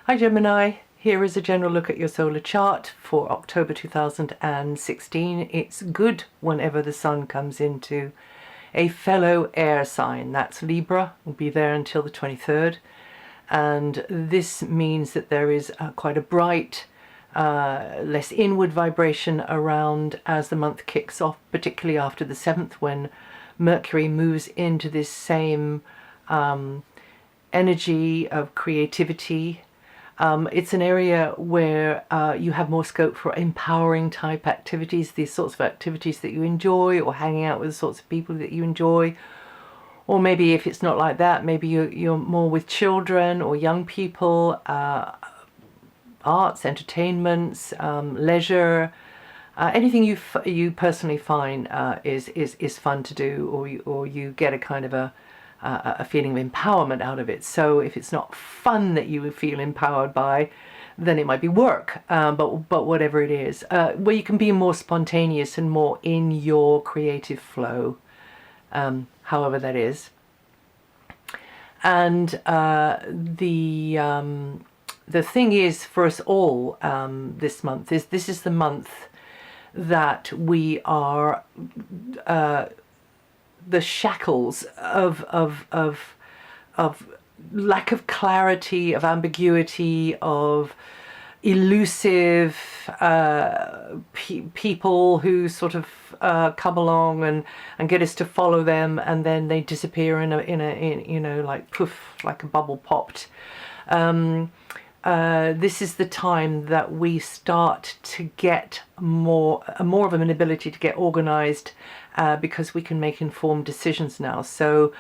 Hi Gemini, here is a general look at your solar chart for October 2016. It's good whenever the sun comes into a fellow air sign. That's Libra, will be there until the 23rd. And this means that there is quite a bright, less inward vibration around as the month kicks off, particularly after the 7th when Mercury moves into this same energy of creativity. It's an area where you have more scope for empowering type activities, these sorts of activities that you enjoy, or hanging out with the sorts of people that you enjoy. Or maybe if it's not like that, maybe you're more with children or young people, arts, entertainments, leisure, anything you personally find is fun to do, or you get a kind of a feeling of empowerment out of it. So if it's not fun that you feel empowered by, then it might be work, but whatever it is, where you can be more spontaneous and more in your creative flow, however that is. And the thing is for us all this month is this is the month that we are the shackles of lack of clarity, of ambiguity, of elusive people who sort of come along and get us to follow them, and then they disappear in you know, like poof, like a bubble popped. This is the time that we start to get more of an ability to get organized, because we can make informed decisions now. So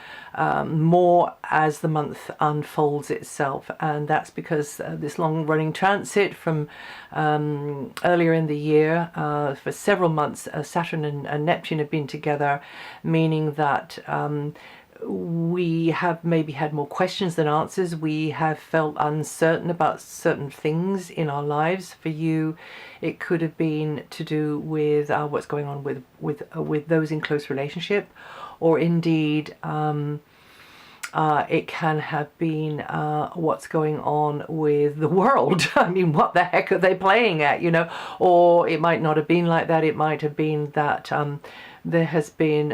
more as the month unfolds itself, and that's because this long-running transit from earlier in the year, for several months, Saturn and Neptune have been together, meaning that we have maybe had more questions than answers. We have felt uncertain about certain things in our lives. For you, it could have been to do with what's going on with those in close relationship, or indeed it can have been what's going on with the world. I mean, what the heck are they playing at, you know? Or it might not have been like that. It might have been that there has been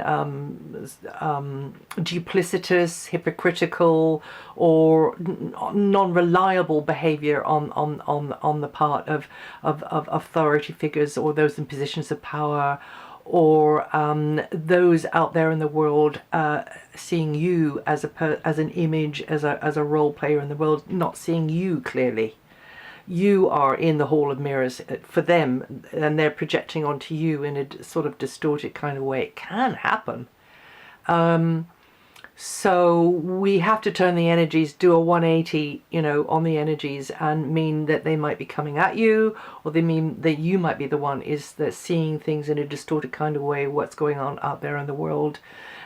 duplicitous, hypocritical, or non-reliable behavior on the part of authority figures, or those in positions of power, or those out there in the world seeing you as an image, as a role player in the world, not seeing you clearly. You are in the hall of mirrors for them, and they're projecting onto you in a sort of distorted kind of way. It can happen. So we have to turn the energies, do a 180, you know, on the energies, and mean that they might be coming at you, or they mean that you might be the one is that seeing things in a distorted kind of way, what's going on out there in the world,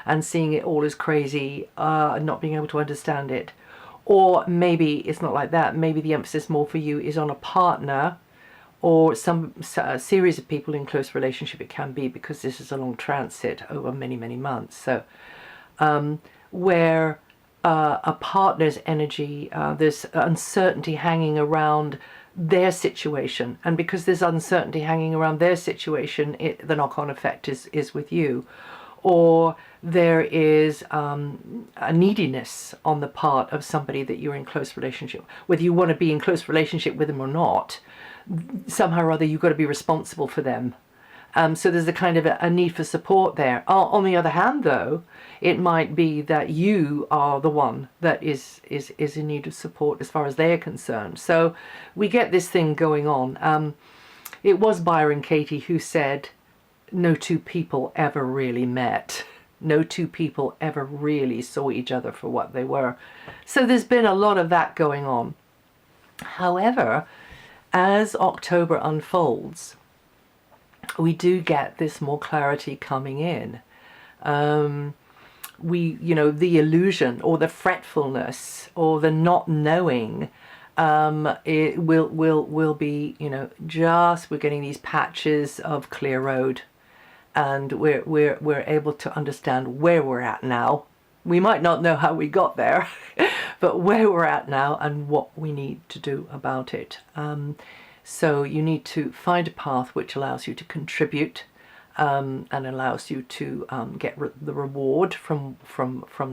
and seeing it all as crazy, and not being able to understand it. Or maybe it's not like that. Maybe the emphasis more for you is on a partner, or some series of people in close relationship. It can be, because this is a long transit over many, many months. So where a partner's energy, there's uncertainty hanging around their situation. And because there's uncertainty hanging around their situation, the knock-on effect is with you. Or there is a neediness on the part of somebody that you're in close relationship. Whether you want to be in close relationship with them or not, somehow or other you've got to be responsible for them. So there's a kind of a need for support there. On the other hand, though, it might be that you are the one that is in need of support as far as they're concerned. So we get this thing going on. It was Byron Katie who said, no two people ever really met. No two people ever really saw each other for what they were. So there's been a lot of that going on. However, as October unfolds, we do get this more clarity coming in. You know, the illusion or the fretfulness or the not knowing, it will be, you know, we're getting these patches of clear road. And we're able to understand where we're at now. We might not know how we got there, but where we're at now and what we need to do about it. So you need to find a path which allows you to contribute, and allows you to get the reward from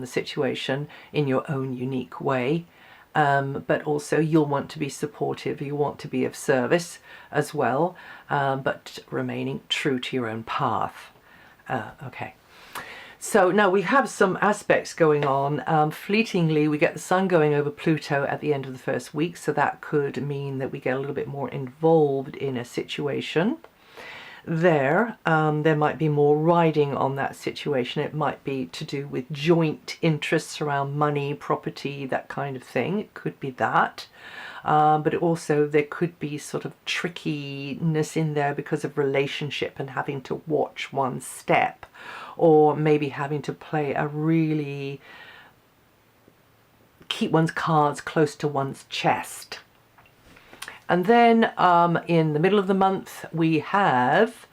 the situation in your own unique way. But also you'll want to be supportive, you want to be of service as well, but remaining true to your own path. Okay. So now we have some aspects going on. Fleetingly, we get the Sun going over Pluto at the end of the first week, so that could mean that we get a little bit more involved in a situation. There might be more riding on that situation. It might be to do with joint interests around money, property, that kind of thing. It could be that. But also there could be sort of trickiness in there because of relationship and having to watch one step, or maybe having to play a really keep one's cards close to one's chest. And then in the middle of the month we have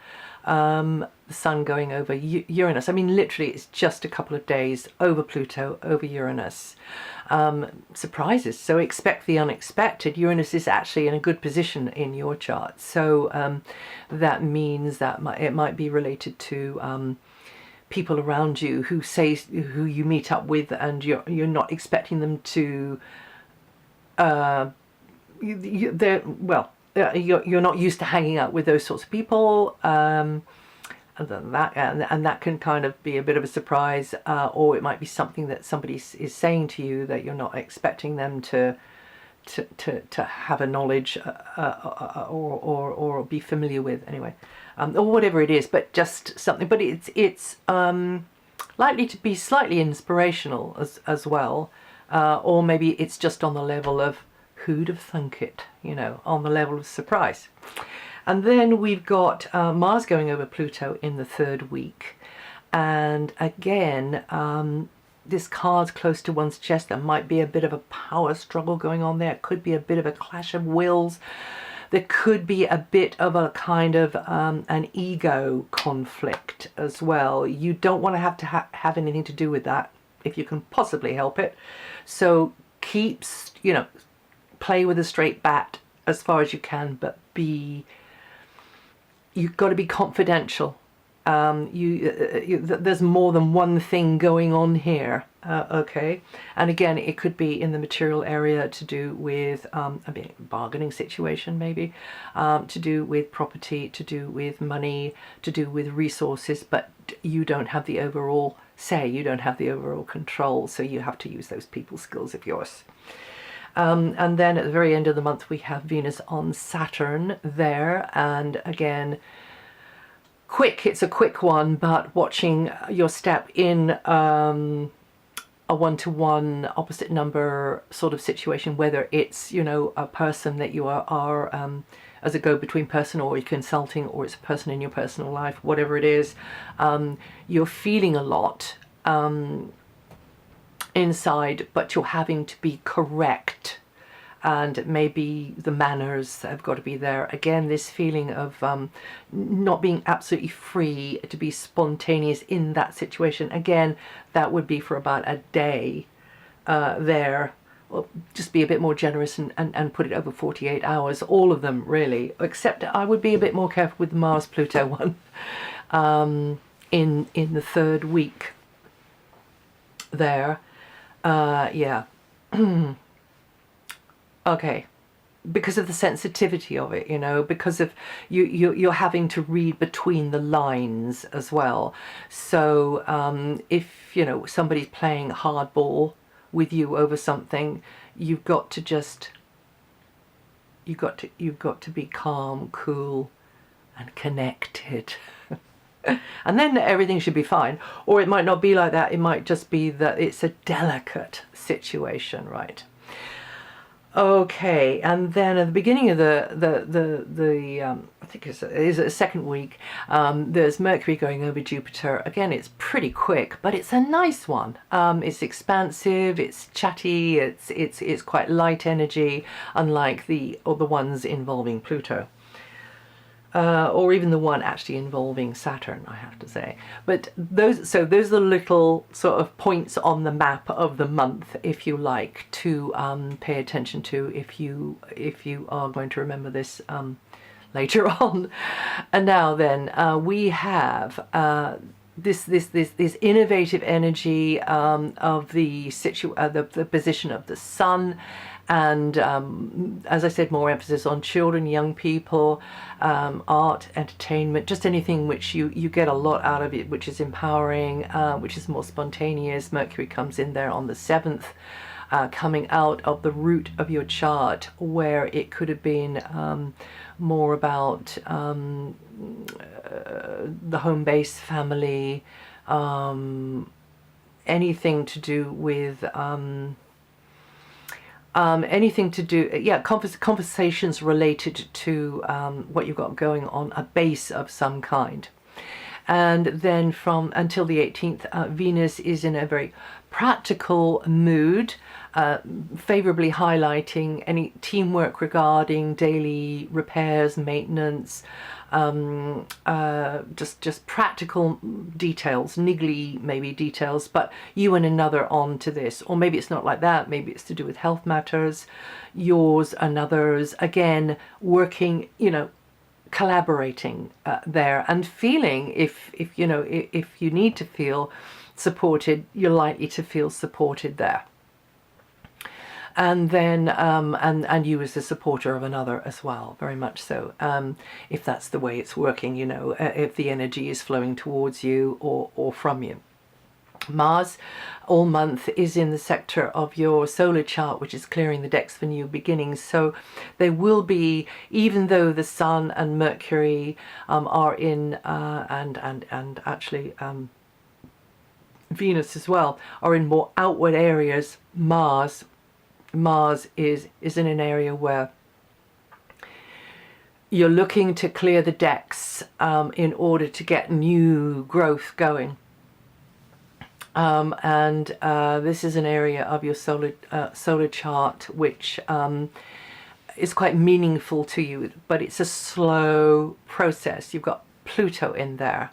the Sun going over Uranus. I mean, literally it's just a couple of days over Pluto, over Uranus. Surprises, so expect the unexpected. Uranus is actually in a good position in your chart, so that means that it might be related to people around you who you meet up with, and you're not expecting them to you're not used to hanging out with those sorts of people, and that can kind of be a bit of a surprise, or it might be something that somebody is saying to you that you're not expecting them to have a knowledge or be familiar with, anyway, or whatever it is, but just something. But it's likely to be slightly inspirational as well, or maybe it's just on the level of who'd have thunk it, on the level of surprise. And then we've got Mars going over Pluto in the third week, and again this card's close to one's chest. There might be a bit of a power struggle going on there. It could be a bit of a clash of wills. There could be a bit of a kind of an ego conflict as well. You don't want to have anything to do with that if you can possibly help it. So play with a straight bat as far as you can, but you've got to be confidential. There's more than one thing going on here, okay? And again, it could be in the material area, to do with a bargaining situation, maybe, to do with property, to do with money, to do with resources, but you don't have the overall say, you don't have the overall control, so you have to use those people skills of yours. And then at the very end of the month we have Venus on Saturn there, and again, it's a quick one, but watching your step in a one-to-one opposite number sort of situation, whether it's a person that you are as a go-between person, or you're consulting, or it's a person in your personal life, whatever it is, you're feeling a lot inside, but you're having to be correct, and maybe the manners have got to be there. Again, this feeling of not being absolutely free to be spontaneous in that situation. Again, that would be for about a day there. Well, just be a bit more generous and put it over 48 hours, all of them really, except I would be a bit more careful with the Mars-Pluto one in the third week there. Yeah. Okay, because of the sensitivity of it, because of you're having to read between the lines as well. So if somebody's playing hardball with you over something, you've got to be calm, cool, and connected. And then everything should be fine. Or it might not be like that. It might just be that it's a delicate situation, right? Okay, and then at the beginning of the I think it's a second week, there's Mercury going over Jupiter. Again, it's pretty quick, but it's a nice one. It's expansive, it's chatty, it's quite light energy, unlike the other ones involving Pluto. or even the one actually involving Saturn, I have to say. But those are the little sort of points on the map of the month, if you like, to pay attention to if you are going to remember this later on. And now then, we have this innovative energy of the position of the sun. And as I said, more emphasis on children, young people, art, entertainment, just anything which you get a lot out of it, which is empowering, which is more spontaneous. Mercury comes in there on the 7th, coming out of the root of your chart, where it could have been more about the home base, family, anything to do with... conversations related to what you've got going on, a base of some kind. And then from until the 18th, Venus is in a very practical mood, favorably highlighting any teamwork regarding daily repairs, maintenance, just practical details, niggly maybe details, but you and another on to this. Or maybe it's not like that, maybe it's to do with health matters, yours and others, again working, collaborating there, and feeling if you need to feel supported, you're likely to feel supported there. And then and you as a supporter of another as well, very much so, if that's the way it's working, if the energy is flowing towards you or from you. Mars all month is in the sector of your solar chart, which is clearing the decks for new beginnings. So there will be, even though the Sun and Mercury are in and actually Venus as well are in more outward areas, Mars is in an area where you're looking to clear the decks in order to get new growth going. This is an area of your solar chart which is quite meaningful to you, but it's a slow process. You've got Pluto in there,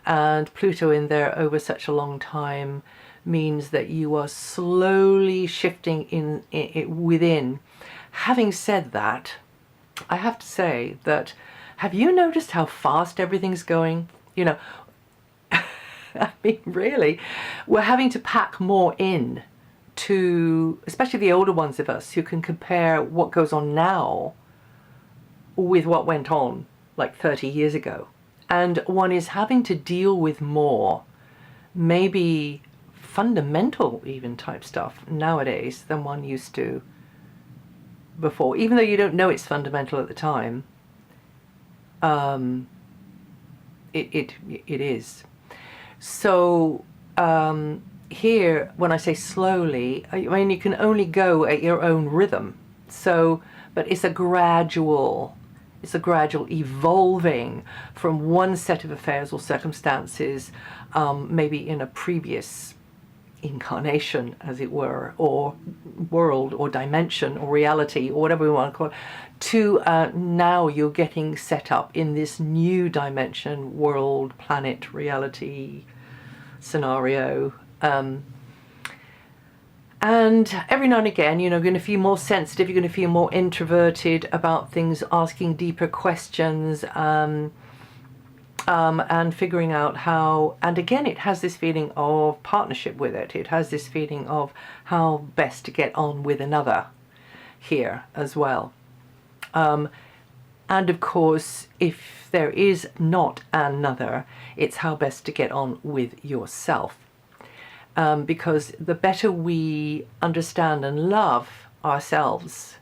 and Pluto in there over such a long time means that you are slowly shifting in within. Having said that, I have to say that, have you noticed how fast everything's going? I mean, really, we're having to pack more in to, especially the older ones of us who can compare what goes on now with what went on like 30 years ago. And one is having to deal with more, maybe fundamental even type stuff nowadays than one used to before, even though you don't know it's fundamental at the time. It is. So here, when I say slowly, I mean you can only go at your own rhythm. So, but it's a gradual evolving from one set of affairs or circumstances, maybe in a previous incarnation, as it were, or world or dimension or reality or whatever we want to call it, to now you're getting set up in this new dimension, world, planet, reality, scenario. And every now and again, you're going to feel more sensitive, you're going to feel more introverted about things, asking deeper questions, and figuring out how, and again, it has this feeling of partnership with it. It has this feeling of how best to get on with another here as well. And of course, if there is not another, it's how best to get on with yourself. Because the better we understand and love ourselves,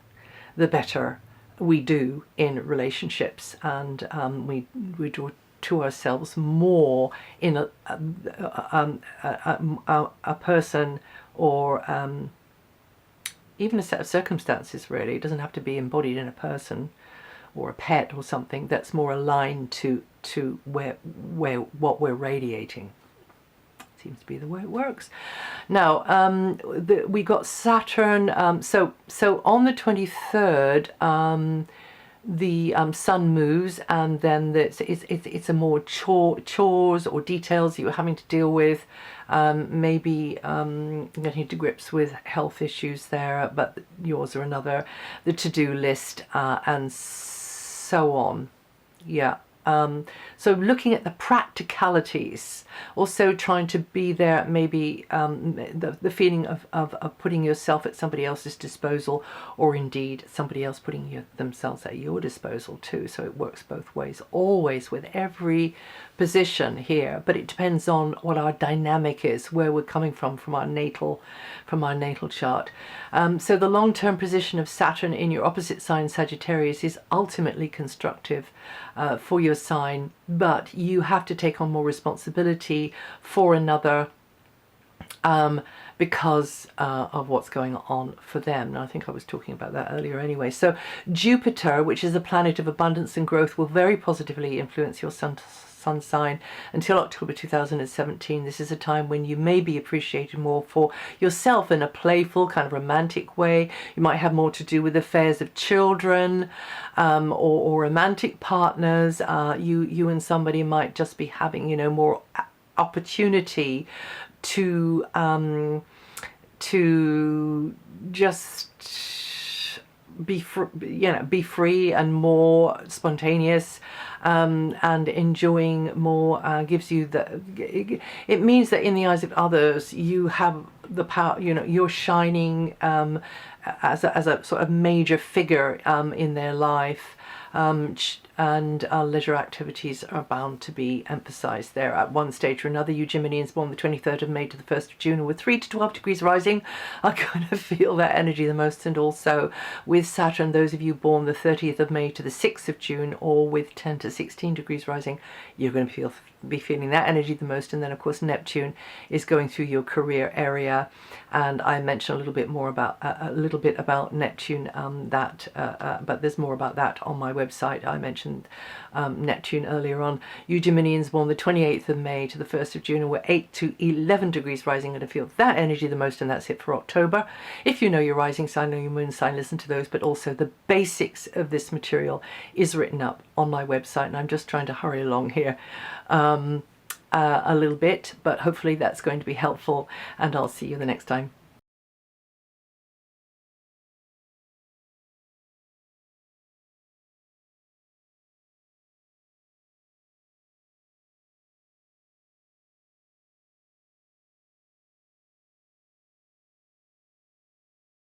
the better we do in relationships, and we draw to ourselves more in a person, or even a set of circumstances. Really, it doesn't have to be embodied in a person or a pet or something that's more aligned to where what we're radiating. Seems to be the way it works. Now, we got Saturn. So on the 23rd, the sun moves, and then it's a more chores or details you're having to deal with. Maybe getting to grips with health issues there, but yours are another. The to-do list, and so on. Yeah. So looking at the practicalities, also trying to be there, maybe the feeling of putting yourself at somebody else's disposal, or indeed somebody else putting themselves at your disposal too. So it works both ways, always with every position here, but it depends on what our dynamic is, where we're coming from our natal chart. So the long-term position of Saturn in your opposite sign Sagittarius is ultimately constructive for your sign, but you have to take on more responsibility for another because of what's going on for them. And I think I was talking about that earlier anyway. So Jupiter, which is a planet of abundance and growth, will very positively influence your sun sign until October 2017. This is a time when you may be appreciated more for yourself in a playful, kind of romantic way. You might have more to do with affairs of children, or romantic partners. You and somebody might just be having, more opportunity to just be free and more spontaneous, and enjoying more. Gives you it means that in the eyes of others you have the power, you're shining as a sort of major figure in their life. And leisure activities are bound to be emphasized there at one stage or another. You Geminians born the 23rd of May to the 1st of June, with 3 to 12 degrees rising, are going to feel that energy the most. And also with Saturn, those of you born the 30th of May to the 6th of June, or with 10 to 16 degrees rising, you're going to be feeling that energy the most. And then of course Neptune is going through your career area, and I mentioned a little bit about Neptune, but there's more about that on my website. I mentioned Neptune earlier on. You Geminians born the 28th of May to the 1st of June, and we're 8 to 11 degrees rising, going to feel that energy the most, and that's it for October. If you know your rising sign, know your moon sign, listen to those, but also the basics of this material is written up on my website, and I'm just trying to hurry along here a little bit, but hopefully that's going to be helpful, and I'll see you the next time.